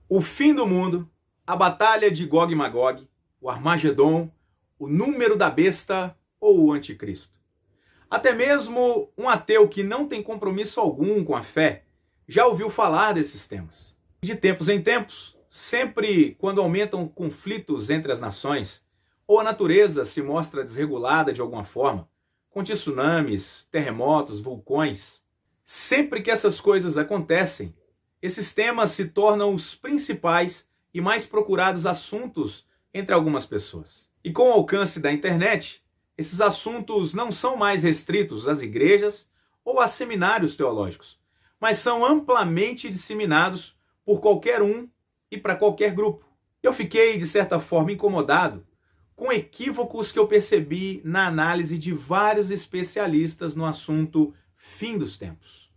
O fim do mundo, a batalha de Gog e Magog, o Armagedon, o número da besta ou o anticristo. Até mesmo um ateu que não tem compromisso algum com a fé já ouviu falar desses temas. De tempos em tempos, sempre quando aumentam conflitos entre as nações ou a natureza se mostra desregulada de alguma forma, com tsunamis, terremotos, vulcões, sempre que essas coisas acontecem, esses temas se tornam os principais e mais procurados assuntos entre algumas pessoas. E com o alcance da internet, esses assuntos não são mais restritos às igrejas ou a seminários teológicos, mas são amplamente disseminados por qualquer um e para qualquer grupo. Eu fiquei, de certa forma, incomodado com equívocos que eu percebi na análise de vários especialistas no assunto fim dos tempos.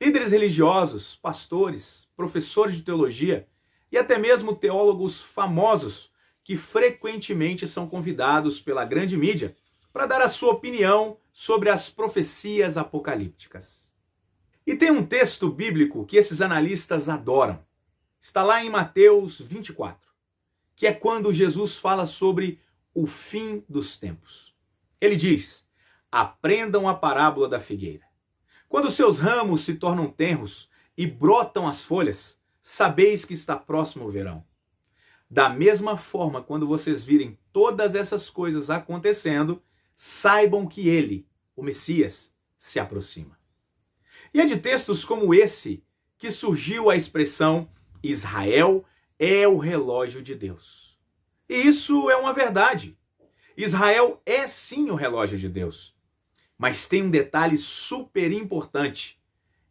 Líderes religiosos, pastores, professores de teologia e até mesmo teólogos famosos que frequentemente são convidados pela grande mídia para dar a sua opinião sobre as profecias apocalípticas. E tem um texto bíblico que esses analistas adoram. Está lá em Mateus 24, que é quando Jesus fala sobre o fim dos tempos. Ele diz: aprendam a parábola da figueira. Quando seus ramos se tornam tenros e brotam as folhas, sabeis que está próximo o verão. Da mesma forma, quando vocês virem todas essas coisas acontecendo, saibam que ele, o Messias, se aproxima. E é de textos como esse que surgiu a expressão Israel é o relógio de Deus. E isso é uma verdade. Israel é sim o relógio de Deus. Mas tem um detalhe super importante,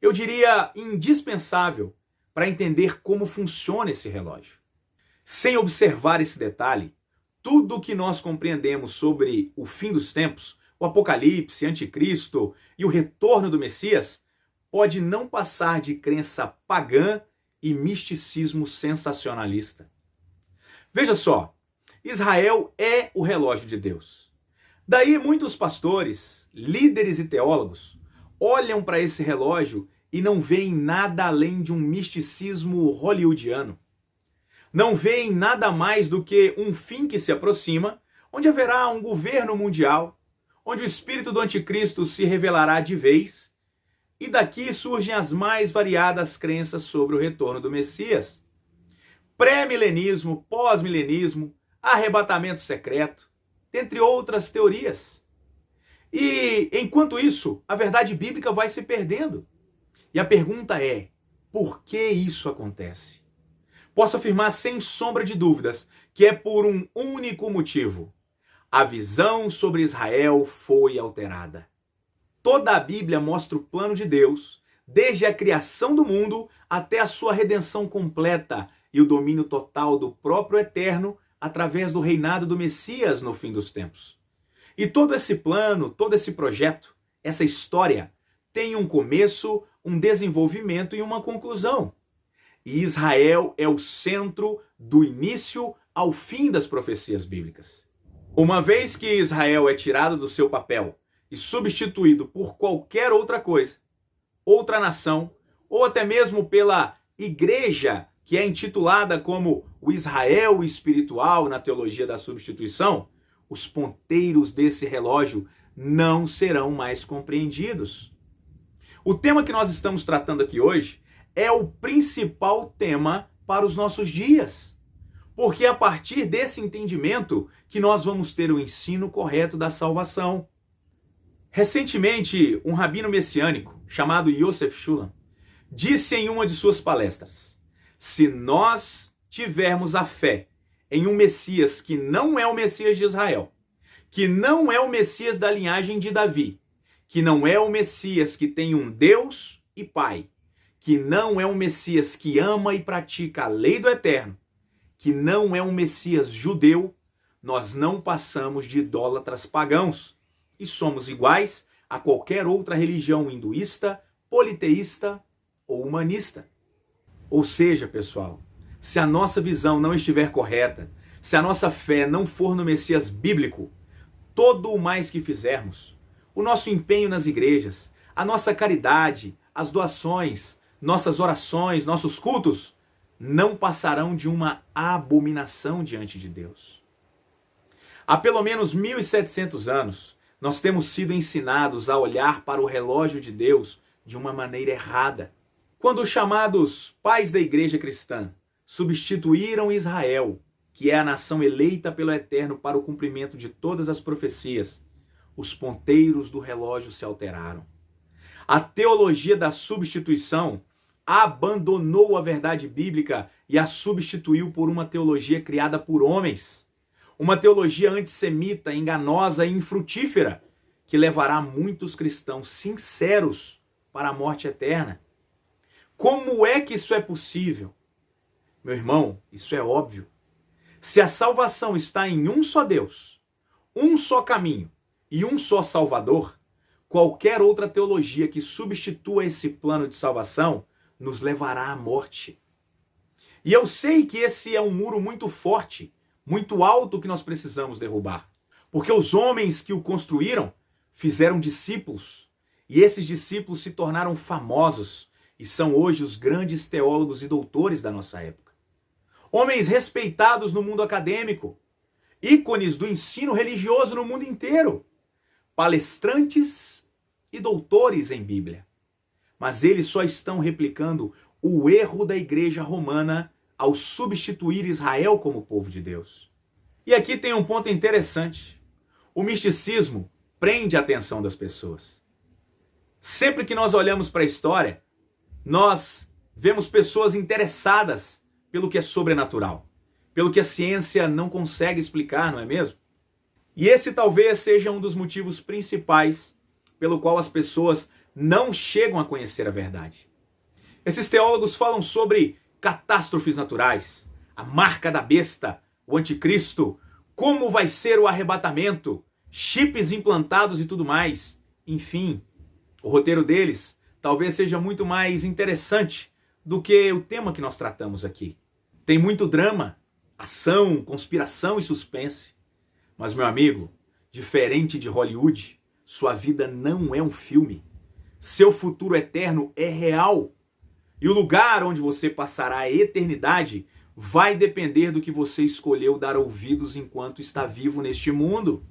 eu diria indispensável, para entender como funciona esse relógio. Sem observar esse detalhe, tudo o que nós compreendemos sobre o fim dos tempos, o Apocalipse, Anticristo e o retorno do Messias, pode não passar de crença pagã e misticismo sensacionalista. Veja só, Israel é o relógio de Deus. Daí muitos pastores, líderes e teólogos olham para esse relógio e não veem nada além de um misticismo hollywoodiano. Não veem nada mais do que um fim que se aproxima, onde haverá um governo mundial, onde o espírito do anticristo se revelará de vez, e daqui surgem as mais variadas crenças sobre o retorno do Messias. Pré-milenismo, pós-milenismo, arrebatamento secreto, dentre outras teorias. E, enquanto isso, a verdade bíblica vai se perdendo. E a pergunta é, por que isso acontece? Posso afirmar sem sombra de dúvidas que é por um único motivo. A visão sobre Israel foi alterada. Toda a Bíblia mostra o plano de Deus, desde a criação do mundo até a sua redenção completa e o domínio total do próprio Eterno através do reinado do Messias no fim dos tempos. E todo esse plano, todo esse projeto, essa história, tem um começo, um desenvolvimento e uma conclusão. E Israel é o centro do início ao fim das profecias bíblicas. Uma vez que Israel é tirado do seu papel e substituído por qualquer outra coisa, outra nação, ou até mesmo pela igreja, que é intitulada como o Israel espiritual na teologia da substituição, os ponteiros desse relógio não serão mais compreendidos. O tema que nós estamos tratando aqui hoje é o principal tema para os nossos dias, porque é a partir desse entendimento que nós vamos ter o ensino correto da salvação. Recentemente, um rabino messiânico chamado Yosef Shulam disse em uma de suas palestras: se nós tivermos a fé em um Messias que não é o Messias de Israel, que não é o Messias da linhagem de Davi, que não é o Messias que tem um Deus e Pai, que não é um Messias que ama e pratica a lei do Eterno, que não é um Messias judeu, nós não passamos de idólatras pagãos e somos iguais a qualquer outra religião hinduísta, politeísta ou humanista. Ou seja, pessoal, se a nossa visão não estiver correta, se a nossa fé não for no Messias bíblico, todo o mais que fizermos, o nosso empenho nas igrejas, a nossa caridade, as doações, nossas orações, nossos cultos, não passarão de uma abominação diante de Deus. Há pelo menos 1.700 anos, nós temos sido ensinados a olhar para o relógio de Deus de uma maneira errada. Quando os chamados pais da igreja cristã substituíram Israel, que é a nação eleita pelo Eterno para o cumprimento de todas as profecias, os ponteiros do relógio se alteraram. A teologia da substituição abandonou a verdade bíblica e a substituiu por uma teologia criada por homens. Uma teologia antissemita, enganosa e infrutífera, que levará muitos cristãos sinceros para a morte eterna. Como é que isso é possível? Meu irmão, isso é óbvio. Se a salvação está em um só Deus, um só caminho e um só Salvador, qualquer outra teologia que substitua esse plano de salvação nos levará à morte. E eu sei que esse é um muro muito forte, muito alto que nós precisamos derrubar. Porque os homens que o construíram fizeram discípulos. E esses discípulos se tornaram famosos e são hoje os grandes teólogos e doutores da nossa época. Homens respeitados no mundo acadêmico, ícones do ensino religioso no mundo inteiro, palestrantes e doutores em Bíblia. Mas eles só estão replicando o erro da igreja romana ao substituir Israel como povo de Deus. E aqui tem um ponto interessante. O misticismo prende a atenção das pessoas. Sempre que nós olhamos para a história, nós vemos pessoas interessadas pelo que é sobrenatural, pelo que a ciência não consegue explicar, não é mesmo? E esse talvez seja um dos motivos principais pelo qual as pessoas não chegam a conhecer a verdade. Esses teólogos falam sobre catástrofes naturais, a marca da besta, o anticristo, como vai ser o arrebatamento, chips implantados e tudo mais. Enfim, o roteiro deles talvez seja muito mais interessante do que o tema que nós tratamos aqui. Tem muito drama, ação, conspiração e suspense. Mas, meu amigo, diferente de Hollywood, sua vida não é um filme. Seu futuro eterno é real. E o lugar onde você passará a eternidade vai depender do que você escolheu dar ouvidos enquanto está vivo neste mundo.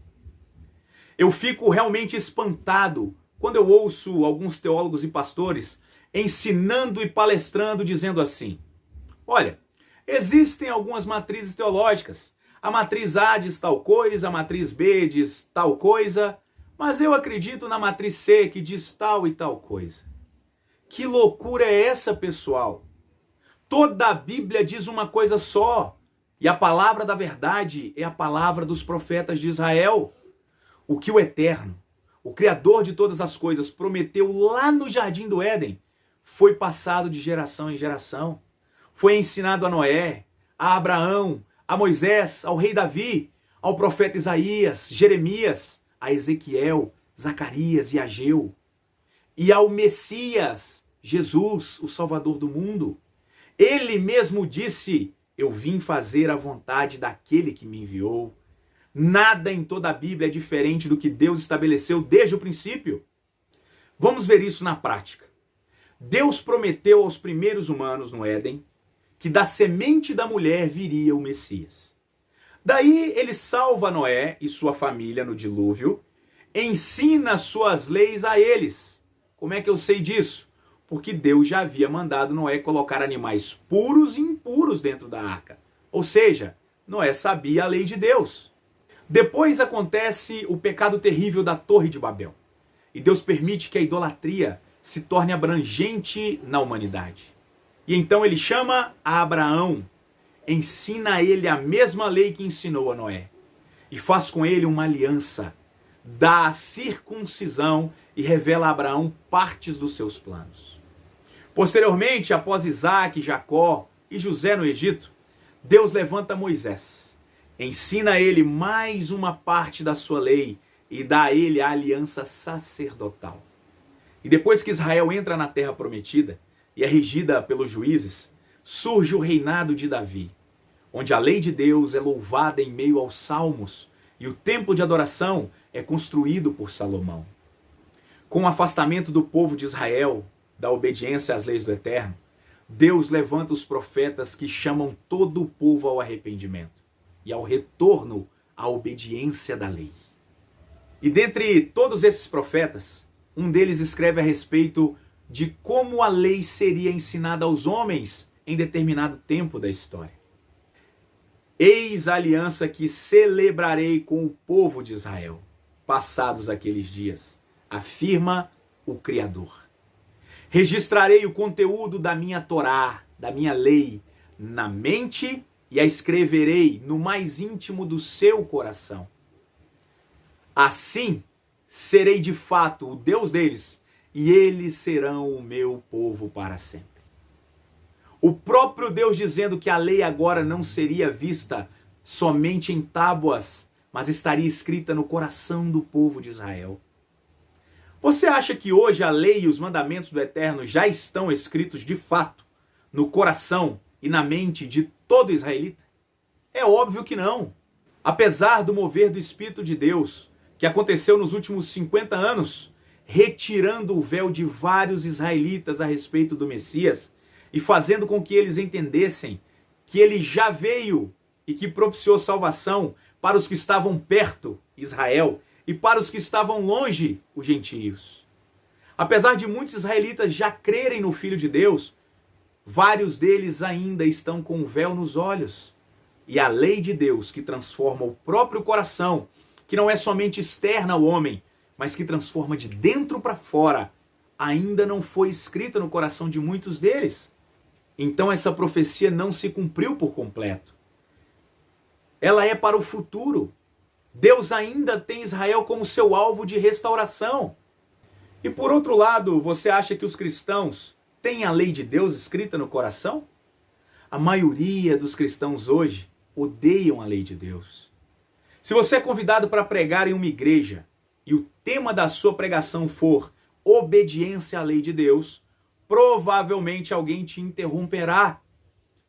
Eu fico realmente espantado quando eu ouço alguns teólogos e pastores ensinando e palestrando dizendo assim: olha, existem algumas matrizes teológicas. A matriz A diz tal coisa, a matriz B diz tal coisa, mas eu acredito na matriz C que diz tal e tal coisa. Que loucura é essa, pessoal? Toda a Bíblia diz uma coisa só. E a palavra da verdade é a palavra dos profetas de Israel. O que o Eterno, o Criador de todas as coisas, prometeu lá no Jardim do Éden, foi passado de geração em geração. Foi ensinado a Noé, a Abraão, a Moisés, ao rei Davi, ao profeta Isaías, Jeremias, a Ezequiel, Zacarias e Ageu. E ao Messias, Jesus, o Salvador do mundo. Ele mesmo disse: eu vim fazer a vontade daquele que me enviou. Nada em toda a Bíblia é diferente do que Deus estabeleceu desde o princípio. Vamos ver isso na prática. Deus prometeu aos primeiros humanos no Éden que da semente da mulher viria o Messias. Daí ele salva Noé e sua família no dilúvio, ensina suas leis a eles. Como é que eu sei disso? Porque Deus já havia mandado Noé colocar animais puros e impuros dentro da arca. Ou seja, Noé sabia a lei de Deus. Depois acontece o pecado terrível da Torre de Babel. E Deus permite que a idolatria se torne abrangente na humanidade. E então ele chama a Abraão, ensina a ele a mesma lei que ensinou a Noé. E faz com ele uma aliança, dá a circuncisão e revela a Abraão partes dos seus planos. Posteriormente, após Isaac, Jacó e José no Egito, Deus levanta Moisés, ensina a ele mais uma parte da sua lei e dá a ele a aliança sacerdotal. E depois que Israel entra na terra prometida e é regida pelos juízes, surge o reinado de Davi, onde a lei de Deus é louvada em meio aos salmos e o templo de adoração é construído por Salomão. Com o afastamento do povo de Israel da obediência às leis do Eterno, Deus levanta os profetas que chamam todo o povo ao arrependimento e ao retorno à obediência da lei. E dentre todos esses profetas, um deles escreve a respeito de como a lei seria ensinada aos homens em determinado tempo da história. Eis a aliança que celebrarei com o povo de Israel, passados aqueles dias, afirma o Criador. Registrarei o conteúdo da minha Torá, da minha lei, na mente e a escreverei no mais íntimo do seu coração. Assim, serei de fato o Deus deles e eles serão o meu povo para sempre. O próprio Deus dizendo que a lei agora não seria vista somente em tábuas, mas estaria escrita no coração do povo de Israel. Você acha que hoje a lei e os mandamentos do Eterno já estão escritos de fato no coração e na mente de todo israelita? É óbvio que não. Apesar do mover do Espírito de Deus, que aconteceu nos últimos 50 anos, retirando o véu de vários israelitas a respeito do Messias e fazendo com que eles entendessem que ele já veio e que propiciou salvação para os que estavam perto, Israel, e para os que estavam longe, os gentios. Apesar de muitos israelitas já crerem no Filho de Deus, vários deles ainda estão com o véu nos olhos. E a lei de Deus, que transforma o próprio coração, que não é somente externa ao homem, mas que transforma de dentro para fora, ainda não foi escrita no coração de muitos deles. Então essa profecia não se cumpriu por completo. Ela é para o futuro. Deus ainda tem Israel como seu alvo de restauração. E por outro lado, você acha que os cristãos têm a lei de Deus escrita no coração? A maioria dos cristãos hoje odeiam a lei de Deus. Se você é convidado para pregar em uma igreja e o tema da sua pregação for obediência à lei de Deus, provavelmente alguém te interromperá.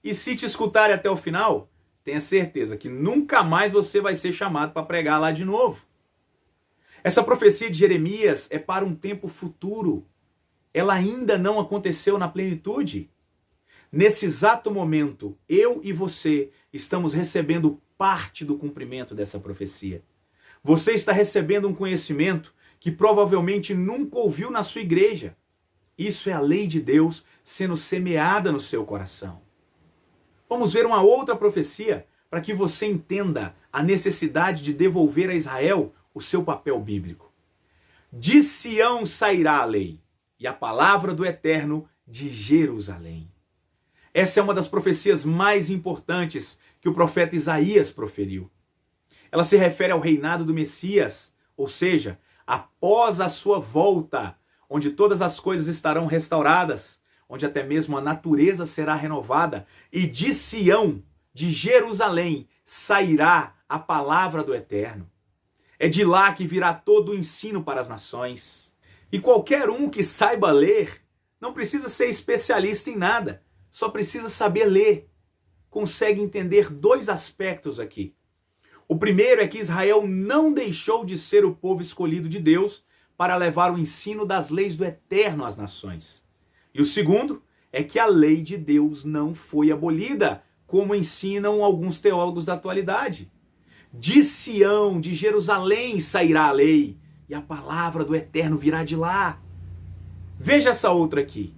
E se te escutarem até o final, tenha certeza que nunca mais você vai ser chamado para pregar lá de novo. Essa profecia de Jeremias é para um tempo futuro. Ela ainda não aconteceu na plenitude. Nesse exato momento, eu e você estamos recebendo parte do cumprimento dessa profecia. Você está recebendo um conhecimento que provavelmente nunca ouviu na sua igreja. Isso é a lei de Deus sendo semeada no seu coração. Vamos ver uma outra profecia para que você entenda a necessidade de devolver a Israel o seu papel bíblico. De Sião sairá a lei, e a palavra do Eterno de Jerusalém. Essa é uma das profecias mais importantes que o profeta Isaías proferiu. Ela se refere ao reinado do Messias, ou seja, após a sua volta, onde todas as coisas estarão restauradas, onde até mesmo a natureza será renovada, e de Sião, de Jerusalém, sairá a palavra do Eterno. É de lá que virá todo o ensino para as nações. E qualquer um que saiba ler, não precisa ser especialista em nada, só precisa saber ler. Consegue entender dois aspectos aqui. O primeiro é que Israel não deixou de ser o povo escolhido de Deus para levar o ensino das leis do Eterno às nações. E o segundo é que a lei de Deus não foi abolida, como ensinam alguns teólogos da atualidade. De Sião, de Jerusalém sairá a lei, e a palavra do Eterno virá de lá. Veja essa outra aqui.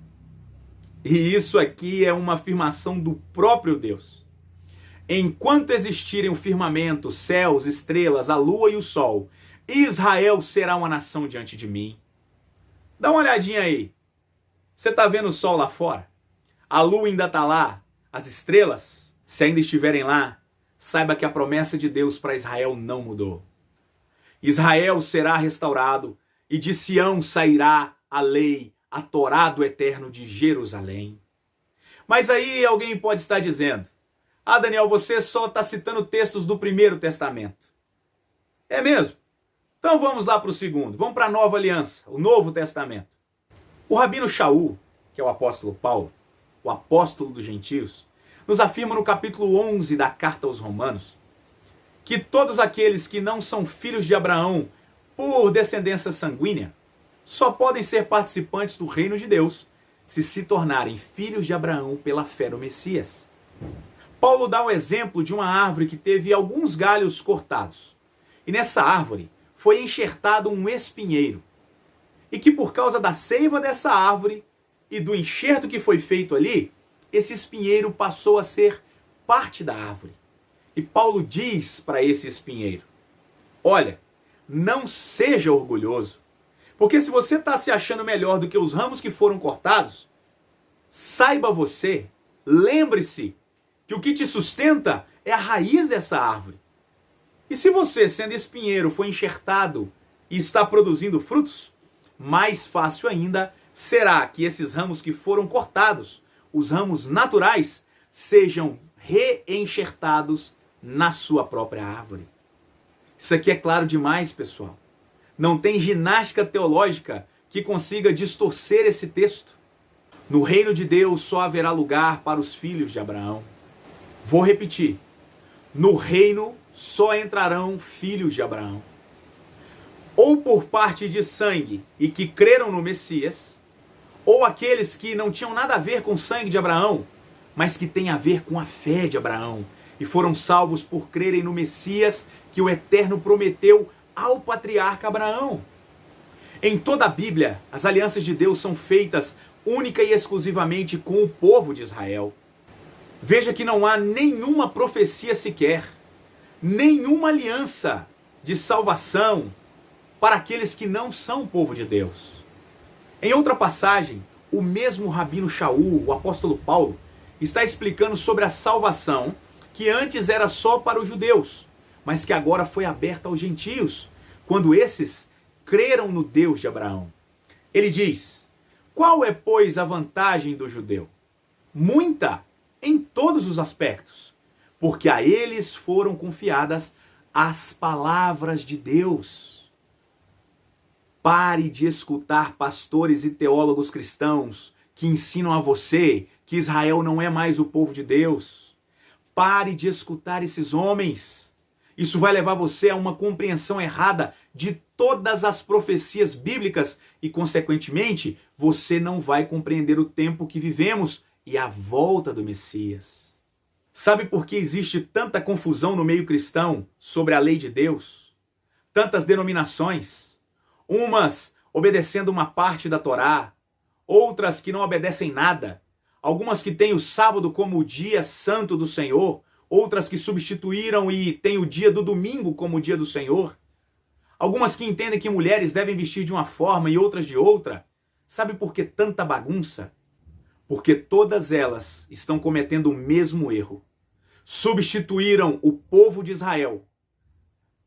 E isso aqui é uma afirmação do próprio Deus. Enquanto existirem o firmamento, céus, estrelas, a lua e o sol, Israel será uma nação diante de mim. Dá uma olhadinha aí. Você está vendo o sol lá fora? A lua ainda está lá? As estrelas, se ainda estiverem lá, saiba que a promessa de Deus para Israel não mudou. Israel será restaurado e de Sião sairá a lei, a Torá do Eterno de Jerusalém. Mas aí alguém pode estar dizendo: ah, Daniel, você só está citando textos do Primeiro Testamento. É mesmo? Então vamos lá para o segundo. Vamos para a Nova Aliança, o Novo Testamento. O Rabino Shaul, que é o apóstolo Paulo, o apóstolo dos gentios, nos afirma no capítulo 11 da Carta aos Romanos que todos aqueles que não são filhos de Abraão por descendência sanguínea só podem ser participantes do reino de Deus se tornarem filhos de Abraão pela fé no Messias. Paulo dá um exemplo de uma árvore que teve alguns galhos cortados. E nessa árvore foi enxertado um espinheiro. E que por causa da seiva dessa árvore e do enxerto que foi feito ali, esse espinheiro passou a ser parte da árvore. E Paulo diz para esse espinheiro: olha, não seja orgulhoso, porque se você está se achando melhor do que os ramos que foram cortados, saiba você, lembre-se que o que te sustenta é a raiz dessa árvore. E se você, sendo espinheiro, foi enxertado e está produzindo frutos, mais fácil ainda será que esses ramos que foram cortados, os ramos naturais, sejam reenxertados na sua própria árvore. Isso aqui é claro demais, pessoal. Não tem ginástica teológica que consiga distorcer esse texto. No reino de Deus só haverá lugar para os filhos de Abraão. Vou repetir. No reino só entrarão filhos de Abraão. Ou por parte de sangue e que creram no Messias, ou aqueles que não tinham nada a ver com o sangue de Abraão, mas que têm a ver com a fé de Abraão e foram salvos por crerem no Messias que o Eterno prometeu ao patriarca Abraão. Em toda a Bíblia, as alianças de Deus são feitas única e exclusivamente com o povo de Israel. Veja que não há nenhuma profecia sequer, nenhuma aliança de salvação para aqueles que não são povo de Deus. Em outra passagem, o mesmo Rabino Shaul, o apóstolo Paulo, está explicando sobre a salvação que antes era só para os judeus, mas que agora foi aberta aos gentios, quando esses creram no Deus de Abraão. Ele diz: qual é, pois, a vantagem do judeu? Muita, em todos os aspectos, porque a eles foram confiadas as palavras de Deus. Pare de escutar pastores e teólogos cristãos que ensinam a você que Israel não é mais o povo de Deus. Pare de escutar esses homens. Isso vai levar você a uma compreensão errada de todas as profecias bíblicas e, consequentemente, você não vai compreender o tempo que vivemos e a volta do Messias. Sabe por que existe tanta confusão no meio cristão sobre a lei de Deus? Tantas denominações, umas obedecendo uma parte da Torá, outras que não obedecem nada, algumas que têm o sábado como o dia santo do Senhor, outras que substituíram e têm o dia do domingo como o dia do Senhor, algumas que entendem que mulheres devem vestir de uma forma e outras de outra. Sabe por que tanta bagunça? Porque todas elas estão cometendo o mesmo erro. Substituíram o povo de Israel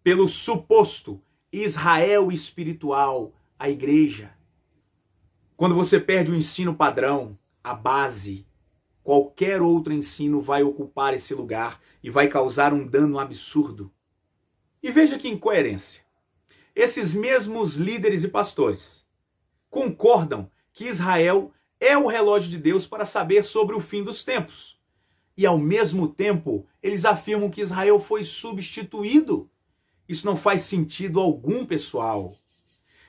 pelo suposto Israel espiritual, a igreja. Quando você perde o ensino padrão, a base, qualquer outro ensino vai ocupar esse lugar e vai causar um dano absurdo. E veja que incoerência. Esses mesmos líderes e pastores concordam que Israel é o relógio de Deus para saber sobre o fim dos tempos. E ao mesmo tempo, eles afirmam que Israel foi substituído. Isso não faz sentido algum, pessoal.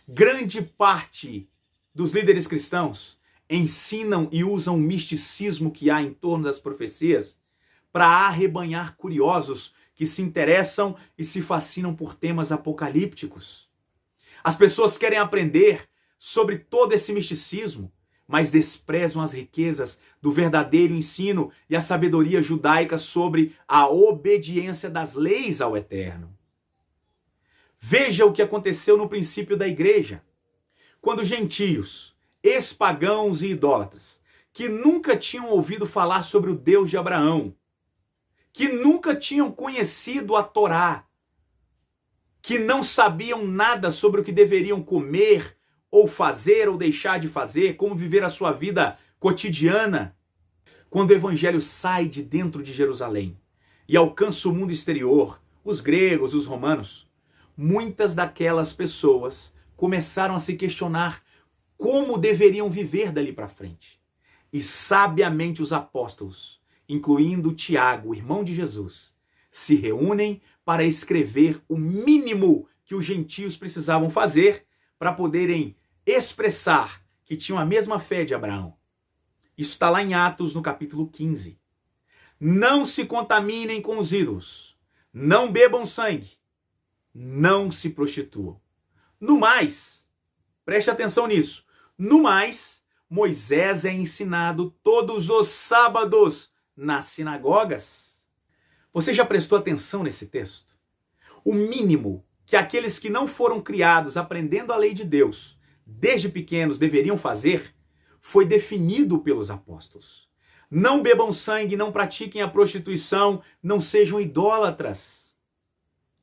Grande parte dos líderes cristãos ensinam e usam o misticismo que há em torno das profecias para arrebanhar curiosos que se interessam e se fascinam por temas apocalípticos. As pessoas querem aprender sobre todo esse misticismo, mas desprezam as riquezas do verdadeiro ensino e a sabedoria judaica sobre a obediência das leis ao Eterno. Veja o que aconteceu no princípio da igreja, quando gentios, ex-pagãos e idólatras, que nunca tinham ouvido falar sobre o Deus de Abraão, que nunca tinham conhecido a Torá, que não sabiam nada sobre o que deveriam comer, ou fazer, ou deixar de fazer, como viver a sua vida cotidiana. Quando o evangelho sai de dentro de Jerusalém e alcança o mundo exterior, os gregos, os romanos, muitas daquelas pessoas começaram a se questionar como deveriam viver dali para frente. E sabiamente os apóstolos, incluindo Tiago, irmão de Jesus, se reúnem para escrever o mínimo que os gentios precisavam fazer para poderem expressar que tinham a mesma fé de Abraão. Isso está lá em Atos, no capítulo 15. Não se contaminem com os ídolos, não bebam sangue, não se prostituam. No mais, preste atenção nisso, no mais, Moisés é ensinado todos os sábados nas sinagogas. Você já prestou atenção nesse texto? O mínimo que aqueles que não foram criados aprendendo a lei de Deus desde pequenos deveriam fazer foi definido pelos apóstolos. Não bebam sangue, não pratiquem a prostituição, não sejam idólatras.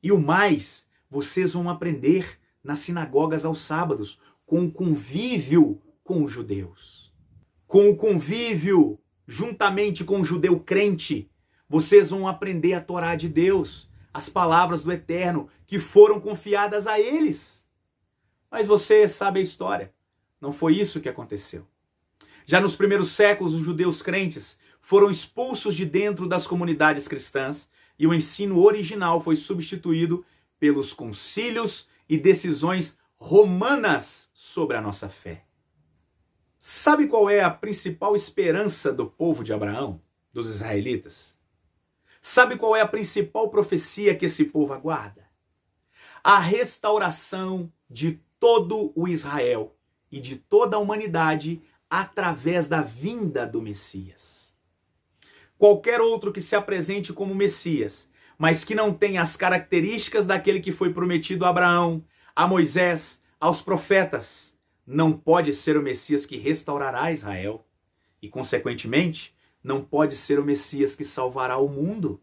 E o mais, vocês vão aprender nas sinagogas aos sábados, com o convívio com os judeus. Com o convívio, juntamente com o judeu crente, vocês vão aprender a Torá de Deus, as palavras do Eterno que foram confiadas a eles. Mas você sabe a história. Não foi isso que aconteceu. Já nos primeiros séculos, os judeus crentes foram expulsos de dentro das comunidades cristãs e o ensino original foi substituído pelos concílios e decisões romanas sobre a nossa fé. Sabe qual é a principal esperança do povo de Abraão, dos israelitas? Sabe qual é a principal profecia que esse povo aguarda? A restauração de todo o Israel e de toda a humanidade através da vinda do Messias. Qualquer outro que se apresente como Messias, mas que não tenha as características daquele que foi prometido a Abraão, a Moisés, aos profetas, não pode ser o Messias que restaurará Israel e, consequentemente, não pode ser o Messias que salvará o mundo.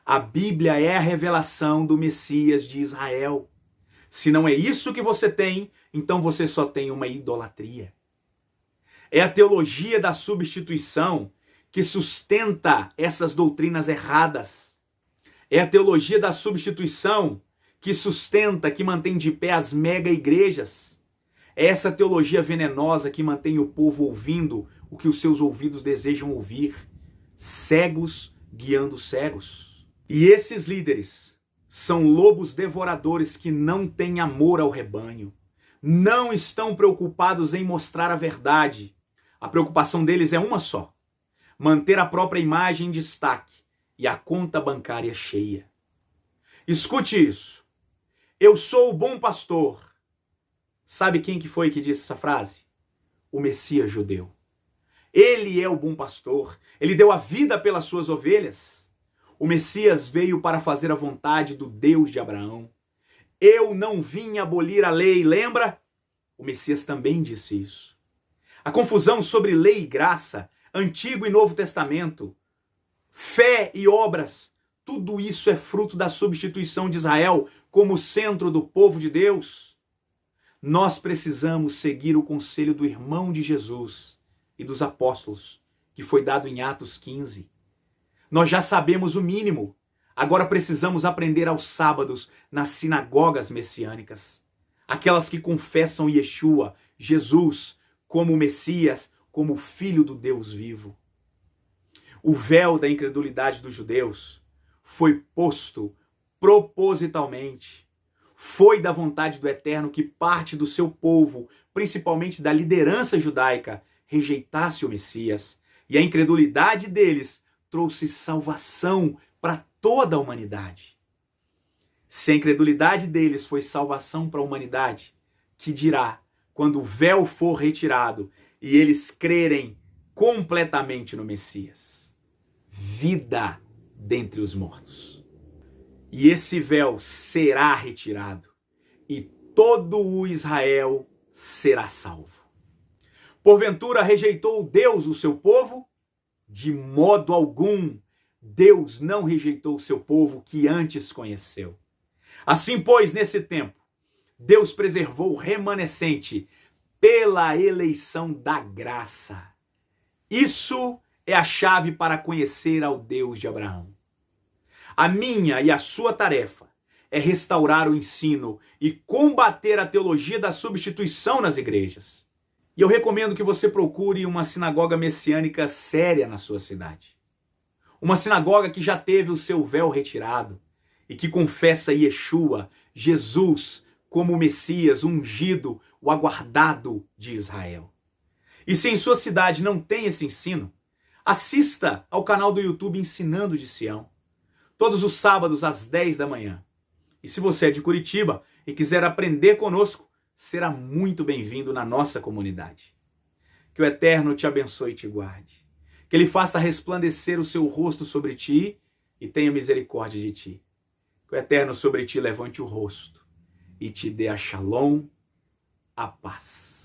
A Bíblia é a revelação do Messias de Israel. Se não é isso que você tem, então você só tem uma idolatria. É a teologia da substituição que sustenta essas doutrinas erradas. É a teologia da substituição que sustenta, que mantém de pé as mega igrejas. É essa teologia venenosa que mantém o povo ouvindo o que os seus ouvidos desejam ouvir. Cegos guiando cegos. E esses líderes são lobos devoradores que não têm amor ao rebanho. Não estão preocupados em mostrar a verdade. A preocupação deles é uma só: manter a própria imagem em destaque e a conta bancária cheia. Escute isso. Eu sou o bom pastor. Sabe quem que foi que disse essa frase? O Messias judeu. Ele é o bom pastor. Ele deu a vida pelas suas ovelhas. O Messias veio para fazer a vontade do Deus de Abraão. Eu não vim abolir a lei, lembra? O Messias também disse isso. A confusão sobre lei e graça, Antigo e Novo Testamento, fé e obras, tudo isso é fruto da substituição de Israel como centro do povo de Deus. Nós precisamos seguir o conselho do irmão de Jesus e dos apóstolos, que foi dado em Atos 15. Nós já sabemos o mínimo. Agora precisamos aprender aos sábados nas sinagogas messiânicas. Aquelas que confessam Yeshua, Jesus, como o Messias, como o Filho do Deus vivo. O véu da incredulidade dos judeus foi posto propositalmente. Foi da vontade do Eterno que parte do seu povo, principalmente da liderança judaica, rejeitasse o Messias. E a incredulidade deles trouxe salvação para toda a humanidade. Se a incredulidade deles foi salvação para a humanidade, que dirá quando o véu for retirado e eles crerem completamente no Messias? Vida dentre os mortos. E esse véu será retirado e todo o Israel será salvo. Porventura rejeitou Deus o seu povo? De modo algum, Deus não rejeitou o seu povo que antes conheceu. Assim, pois, nesse tempo, Deus preservou o remanescente pela eleição da graça. Isso é a chave para conhecer ao Deus de Abraão. A minha e a sua tarefa é restaurar o ensino e combater a teologia da substituição nas igrejas. E eu recomendo que você procure uma sinagoga messiânica séria na sua cidade. Uma sinagoga que já teve o seu véu retirado e que confessa Yeshua, Jesus, como o Messias ungido, o aguardado de Israel. E se em sua cidade não tem esse ensino, assista ao canal do YouTube Ensinando de Sião, todos os sábados às 10 da manhã. E se você é de Curitiba e quiser aprender conosco, será muito bem-vindo na nossa comunidade. Que o Eterno te abençoe e te guarde. Que Ele faça resplandecer o seu rosto sobre ti e tenha misericórdia de ti. Que o Eterno sobre ti levante o rosto e te dê a Shalom, a paz.